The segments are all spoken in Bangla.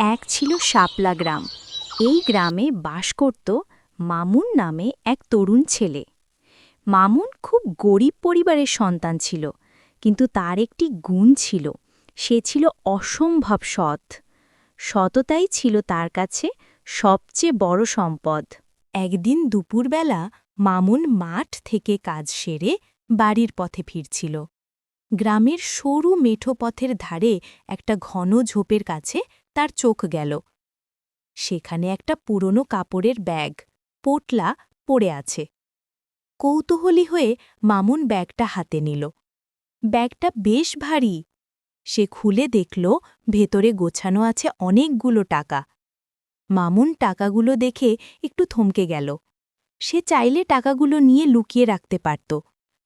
এক ছিল শাপলা গ্রাম। এই গ্রামে বাস করত মামুন নামে এক তরুণ ছেলে। মামুন খুব গরিব পরিবারের সন্তান ছিল, কিন্তু তার একটি গুণ ছিল, সে ছিল অসম্ভব সৎ। সততাই ছিল তার কাছে সবচেয়ে বড় সম্পদ। একদিন দুপুরবেলা মামুন মাঠ থেকে কাজ সেরে বাড়ির পথে ফিরছিল। গ্রামের সরু মেঠো পথের ধারে একটা ঘন ঝোপের কাছে তার চোখ গেল। সেখানে একটা পুরনো কাপড়ের ব্যাগ পোটলা পড়ে আছে। কৌতূহলী হয়ে মামুন ব্যাগটা হাতে নিল। ব্যাগটা বেশ ভারী। সে খুলে দেখল ভেতরে গোছানো আছে অনেকগুলো টাকা। মামুন টাকাগুলো দেখে একটু থমকে গেল। সে চাইলে টাকাগুলো নিয়ে লুকিয়ে রাখতে পারত,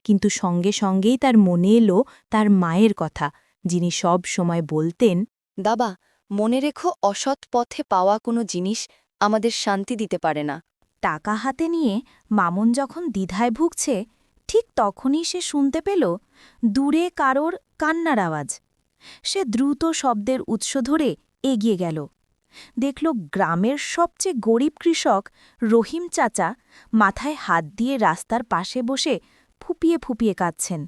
কিন্তু সঙ্গে সঙ্গেই তার মনে এলো তার মায়ের কথা, যিনি সব সময় বলতেন, দাবা, মনে রেখো, অসৎ পথে পাওয়া কোনো জিনিস আমাদের শান্তি দিতে পারে না। টাকা হাতে নিয়ে মামুন যখন দ্বিধায় ভুগছে, ঠিক তখনই সে শুনতে পেল দূরে কারোর কান্নার আওয়াজ। সে দ্রুত শব্দের উৎস ধরে এগিয়ে গেল। দেখল গ্রামের সবচেয়ে গরিব কৃষক রহিম চাচা মাথায় হাত দিয়ে রাস্তার পাশে বসে ফুপিয়ে ফুপিয়ে কাঁদছেন।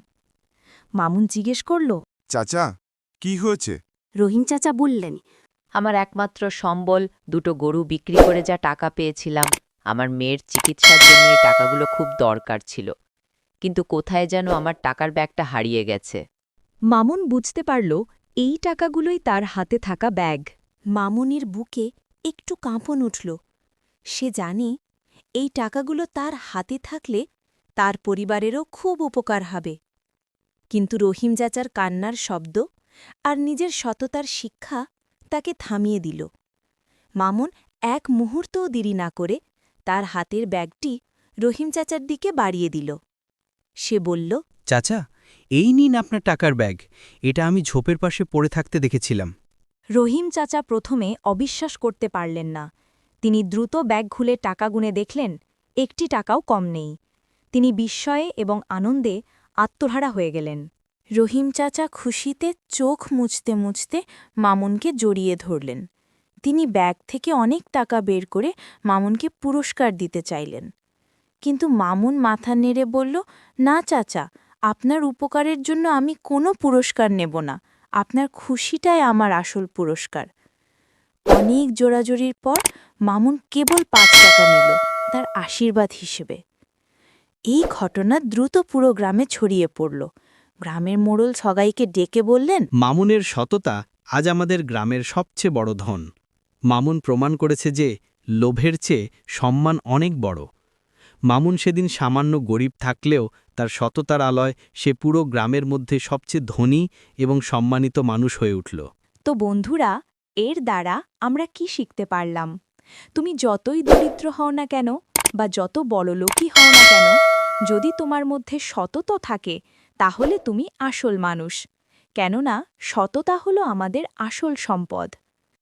মামুন জিজ্ঞেস করল, চাচা, কি হয়েছে? রহিম চাচা বললেন, আমার একমাত্র সম্বল দুটো গরু বিক্রি করে যা টাকা পেয়েছিলাম, আমার মেয়ের চিকিৎসার জন্য এই টাকাগুলো খুব দরকার ছিল, কিন্তু কোথায় যেন আমার টাকার ব্যাগটা হারিয়ে গেছে। মামুন বুঝতে পারল এই টাকাগুলোই তার হাতে থাকা ব্যাগ। মামুনির বুকে একটু কাঁপন উঠল। সে জানে এই টাকাগুলো তার হাতে থাকলে তার পরিবারেরও খুব উপকার হবে। কিন্তু রহিম চাচার কান্নার শব্দ আর নিজের সততার শিক্ষা তাকে থামিয়ে দিল। মামুন এক মুহূর্তও দেরি না করে তার হাতের ব্যাগটি রহিম চাচার দিকে বাড়িয়ে দিল। সে বলল, চাচা, এই নিন আপনার টাকার ব্যাগ। এটা আমি ঝোপের পাশে পড়ে থাকতে দেখেছিলাম। রহিম চাচা প্রথমে অবিশ্বাস করতে পারলেন না। তিনি দ্রুত ব্যাগ খুলে টাকা গুনে দেখলেন, একটি টাকাও কম নেই। তিনি বিস্ময়ে এবং আনন্দে আত্মহারা হয়ে গেলেন। রহিম চাচা খুশিতে চোখ মুছতে মুছতে মামুনকে জড়িয়ে ধরলেন। তিনি ব্যাগ থেকে অনেক টাকা বের করে মামুনকে পুরস্কার দিতে চাইলেন, কিন্তু মামুন মাথা নেড়ে বলল, না চাচা, আপনার উপকারের জন্য আমি কোনো পুরস্কার নেব না। আপনার খুশিটাই আমার আসল পুরস্কার। অনেক জোরাজোরির পর মামুন কেবল ৫ টাকা নিল তার আশীর্বাদ হিসেবে। এই ঘটনা দ্রুত পুরো গ্রামে ছড়িয়ে পড়ল। গ্রামের মোড়ল সগাইকে ডেকে বললেন, মামুনের সততা আজ আমাদের গ্রামের সবচেয়ে বড় ধন। মামুন প্রমাণ করেছে যে লোভের চেয়ে সম্মান অনেক বড়। মামুন সেদিন সামান্য গরিব থাকলেও তার সততার আলয় সে পুরো গ্রামের মধ্যে সবচেয়ে ধনী এবং সম্মানিত মানুষ হয়ে উঠল। তো বন্ধুরা, এর দ্বারা আমরা কি শিখতে পারলাম? তুমি যতই দরিদ্র হও না কেন বা যত বড়লোকই হও না কেন, যদি তোমার মধ্যে সততা থাকে, তাহলে তুমি আসল মানুষ। কেননা সততা হলো আমাদের আসল সম্পদ।